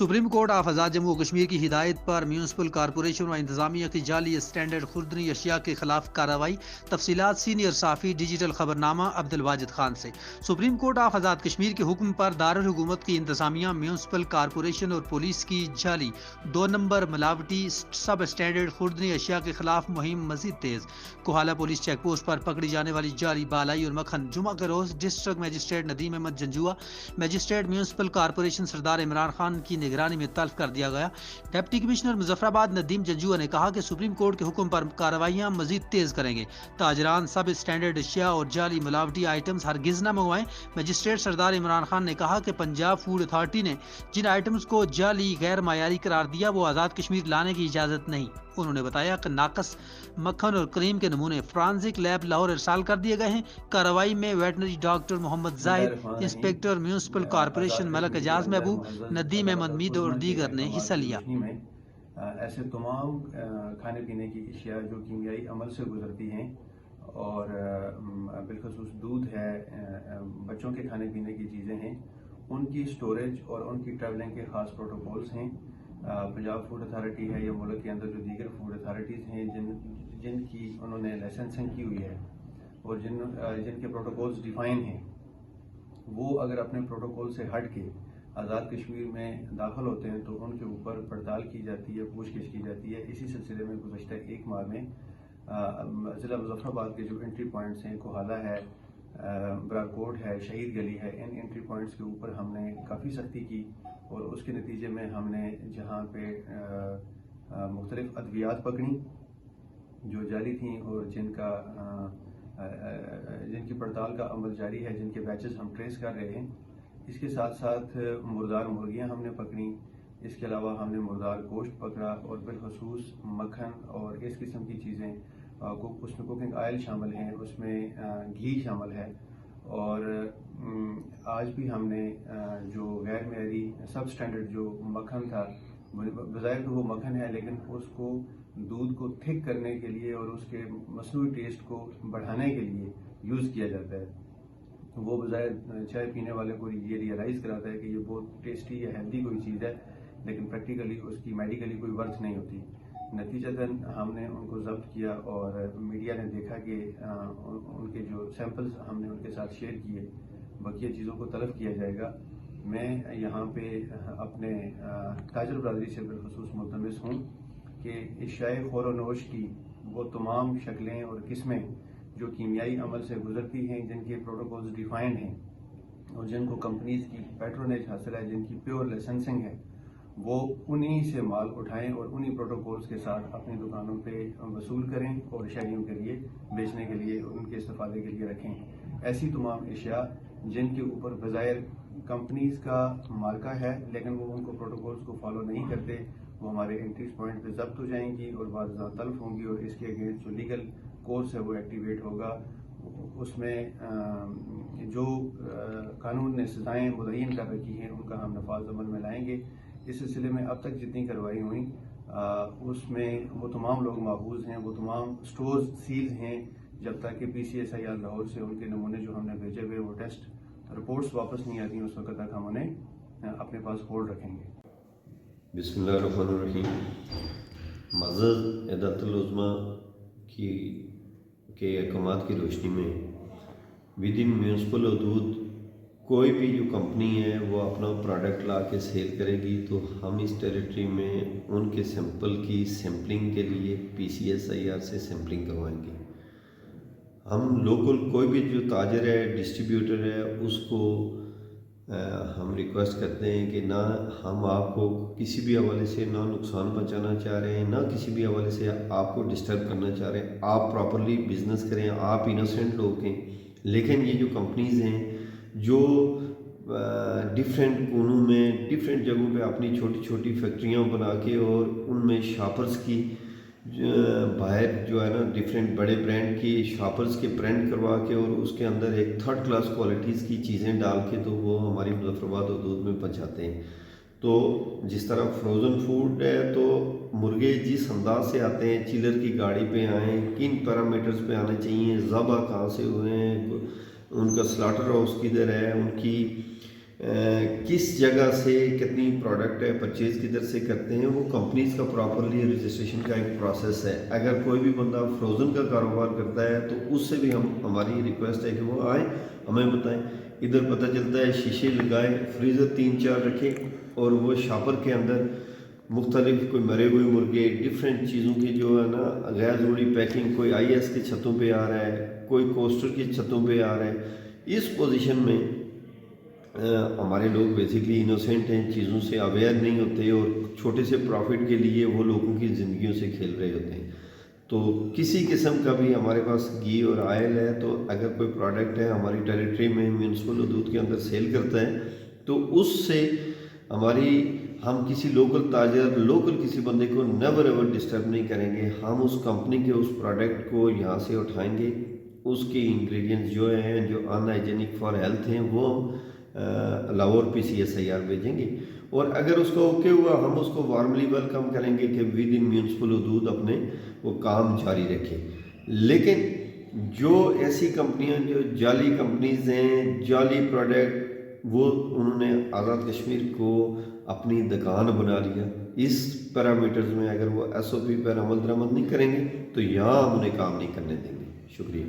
Supreme court of आज़ाद जम्मू कश्मीर की हिदायत पर म्यूनसिपल कॉरपोरेशन व इंतजामिया की जाली स्टैंडर्ड खुर्दनी अशिया के खिलाफ कार्रवाई। तफसीलात सीनियर साफ़ी डिजिटल खबरनामा अब्दुल वाजिद खान से। Supreme court of Azad Kashmir के हुक्म पर दारुल हुकूमत की इंतजामिया, म्यूनसिपल कॉरपोरेशन और पुलिस की जाली 2 नंबर मिलावटी सब स्टैंडर्ड खुर्दनी अशिया के खिलाफ मुहिम मजीद तेज। कोहाला पुलिस चेक पोस्ट पर पकड़ी जाने वाली जाली बालाई और मक्खन जुमा के रोज district magistrate Nadeem Ahmed Janjua, magistrate municipal corporation Sardar Imran Khan की निगरानी में तल्फ कर दिया गया। डिप्टी कमिश्नर मुजफ्फराबाद नदीम जंजुआ ने कहा कि सुप्रीम कोर्ट के हुक्म पर कार्रवाइयां मजीद तेज करेंगे। ताजरान सब स्टैंडर्ड अशिया और जाली मिलावटी आइटम्स हरगिज न मंगवाएं। मजिस्ट्रेट सरदार इमरान खान ने कहा कि पंजाब फूड अथॉरिटी ने जिन आइटम्स को जाली गैर मायारी करार दिया वो आज़ाद कश्मीर लाने की इजाज़त नहीं। उन्होंने बताया कि नाकस मक्खन और क्रीम के नमूने फ्रांसिक लैब लाहौर इरसाल कर दिए गए हैं। कार्रवाई में veterinary doctor Mohammad Zahid, inspector municipal corporation Malik Ejaz Mehboob, Nadeem Ahmad मीद और दीगर ने हिस्सा लिया। ऐसे तमाम खाने पीने की अशिया जो कीमियाई अमल से गुजरती हैं और बिलखसूस दूध है, बच्चों के खाने पीने की चीज़ें हैं, उनकी स्टोरेज और उनकी ट्रैवलिंग के ख़ास प्रोटोकॉल्स हैं। पंजाब फूड अथॉरिटी है या मुल्क के अंदर जो दीगर फूड अथॉरिटीज़ हैं जिनकी उन्होंने लाइसेंसिंग की हुई है और जिनके प्रोटोकॉल्स डिफ़ाइन हैं, वो अगर अपने प्रोटोकॉल से हट के आज़ाद कश्मीर में दाखिल होते हैं तो उनके ऊपर पड़ताल की जाती है, पूछगिछ की जाती है। इसी सिलसिले में गुज़श्ता एक माह में ज़िला मुजफ्फराबाद के जो एंट्री पॉइंट्स हैं, कोहाला है, ब्रारकोट है, शहीद गली है, इन एंट्री पॉइंट्स के ऊपर हमने काफ़ी सख्ती की और उसके नतीजे में हमने जहाँ पे मुख्तलिफ अद्वियात पकड़ी जो जाली थी और जिनकी पड़ताल का अमल जारी है, जिनके बैचेस हम ट्रेस कर रहे हैं। इसके साथ साथ मुर्दार मुर्गियाँ हमने पकड़ी। इसके अलावा हमने मुर्दार गोश्त पकड़ा और बिलखसूस मक्खन और इस किस्म की चीज़ें, उसमें कुकिंग ऑयल शामिल हैं, उसमें घी शामिल है। और आज भी हमने जो गैर मेरी सब स्टैंडर्ड जो मक्खन था, बज़ाहिर तो वो मक्खन है लेकिन उसको दूध को थिक करने के लिए और उसके मसनूई टेस्ट को बढ़ाने के लिए यूज़ किया जाता है। वो बज़ाहिर चाय पीने वाले को ये रियलाइज़ कराता है कि ये बहुत टेस्टी या हेल्दी कोई चीज़ है, लेकिन प्रैक्टिकली उसकी मेडिकली कोई वर्थ नहीं होती। नतीजतन हमने उनको ज़ब्त किया और मीडिया ने देखा कि उनके जो सैंपल्स हमने उनके साथ शेयर किए, बकिया चीज़ों को तलब किया जाएगा। मैं यहाँ पे अपने ताजर बरादरी से बिलखसूस मुल्तमिस हूँ कि इस शाय ख़ोर-ओ-नोश की वो तमाम शक्लें और किस्में जो कीमियाई अमल से गुजरती हैं, जिनके प्रोटोकॉल्स डिफाइंड हैं और जिनको कंपनीज़ की पैट्रोनेज हासिल है, जिनकी प्योर लाइसेंसिंग है, वो उन्हीं से माल उठाएं और उन्हीं प्रोटोकॉल्स के साथ अपनी दुकानों पे वसूल करें और शहरियों के लिए बेचने के लिए, उनके इस्तेफादे के लिए रखें। ऐसी तमाम अशिया जिनके ऊपर बज़ाहिर कंपनीज़ का मार्का है लेकिन वो उनको प्रोटोकॉल्स को फॉलो नहीं करते, वो हमारे एंट्री पॉइंट पे ज़ब्त हो जाएंगी और बाद तल्फ होंगी और इसके अगेंस्ट जो लीगल कोर्स है वो एक्टिवेट होगा। उसमें जो कानून ने सज़ाएँ मुतय्यन कर रखी हैं उनका हम नफाज अमल में लाएंगे। इस सिलसिले में अब तक जितनी कार्रवाई हुई उसमें वो तमाम लोग महफूज हैं, वो तमाम स्टोर्स सील हैं जब तक कि PCSIR लाहौर से उनके नमूने जो हमने भेजे हुए वो टेस्ट रिपोर्ट्स वापस नहीं आती, उस वक्त तक हम उन्हें अपने पास होल्ड रखेंगे। बिस्मिल्लाहिर्रहमानिर्रहीम। मज़द इदारतुल उज़्मा के अहकामात की रोशनी में विद इन म्यूनसिपल हदूद कोई भी जो कंपनी है वो अपना प्रोडक्ट ला के सेल करेगी तो हम इस टेरिटरी में उनके सैंपल की सैम्पलिंग के लिए PCSIR से सैम्पलिंग करवाएंगे। हम लोकल कोई भी जो ताजर है, डिस्ट्रीब्यूटर है, उसको हम रिक्वेस्ट करते हैं कि ना हम आपको किसी भी हवाले से ना नुकसान पहुंचाना चाह रहे हैं, ना किसी भी हवाले से आपको डिस्टर्ब करना चाह रहे हैं। आप प्रॉपरली बिजनेस करें, आप इनोसेंट लोग हैं। लेकिन ये जो कंपनीज़ हैं जो डिफरेंट कोनों में, डिफरेंट जगहों पे अपनी छोटी छोटी फैक्ट्रियाँ बना के और उनमें शॉपर्स की बाहर जो है ना डिफरेंट बड़े ब्रांड की शॉपर्स के प्रिंट करवा के और उसके अंदर एक थर्ड क्लास क्वालिटीज़ की चीज़ें डाल के तो वो हमारी मुजफ्फराबाद और दूध में पहुँचाते हैं। तो जिस तरह फ्रोज़न फूड है तो मुर्गे जिस अंदाज से आते हैं, चिलर की गाड़ी पे आएँ, किन पैरामीटर्स पे आने चाहिए, ज़बा कहाँ से हुए हैं, उनका स्लाटर हाउस किधर है, उनकी کس جگہ سے کتنی پروڈکٹ ہے پرچیز کدھر سے کرتے ہیں، وہ کمپنیز کا پراپرلی رجسٹریشن کا ایک پروسیس ہے۔ اگر کوئی بھی بندہ فروزن کا کاروبار کرتا ہے تو اس سے بھی ہماری ریکویسٹ ہے کہ وہ آئیں، ہمیں بتائیں۔ ادھر پتہ چلتا ہے شیشے لگائے، فریزر 3-4 رکھے اور وہ شاپر کے اندر مختلف کوئی مرے ہوئے مرغے، ڈفرینٹ چیزوں کی جو ہے نا غیر ضروری پیکنگ، کوئی آئی ایس کے چھتوں پہ آ رہا ہے، کوئی کوسٹر کی چھتوں پہ آ رہا ہے۔ اس پوزیشن میں ہمارے لوگ بیسکلی انوسینٹ ہیں، چیزوں سے اویئر نہیں ہوتے اور چھوٹے سے پروفٹ کے لیے وہ لوگوں کی زندگیوں سے کھیل رہے ہوتے ہیں۔ تو کسی قسم کا بھی ہمارے پاس گھی اور آئل ہے، تو اگر کوئی پروڈکٹ ہے ہماری ٹیریٹری میں میونسپل حدود کے اندر سیل کرتا ہے تو اس سے ہم کسی لوکل تاجر، لوکل کسی بندے کو نیور ایور ڈسٹرب نہیں کریں گے۔ ہم اس کمپنی کے اس پروڈکٹ کو یہاں سے اٹھائیں گے، اس کے انگریڈینٹس جو ہیں جو ان ہائیجینک فار ہیلتھ ہیں وہ ہم لاہور PCSIR بھیجیں گے، اور اگر اس کو اوکے ہوا ہم اس کو وارملی ویلکم کریں گے کہ ود ان میونسپل حدود اپنے وہ کام جاری رکھیں۔ لیکن جو ایسی کمپنیاں جو جعلی کمپنیز ہیں، جعلی پروڈکٹ، وہ انہوں نے آزاد کشمیر کو اپنی دکان بنا لیا۔ اس پیرامیٹرز میں اگر وہ SOP پر عمل درآمد نہیں کریں گے تو یہاں ہم انہیں کام نہیں کرنے دیں گے۔ شکریہ۔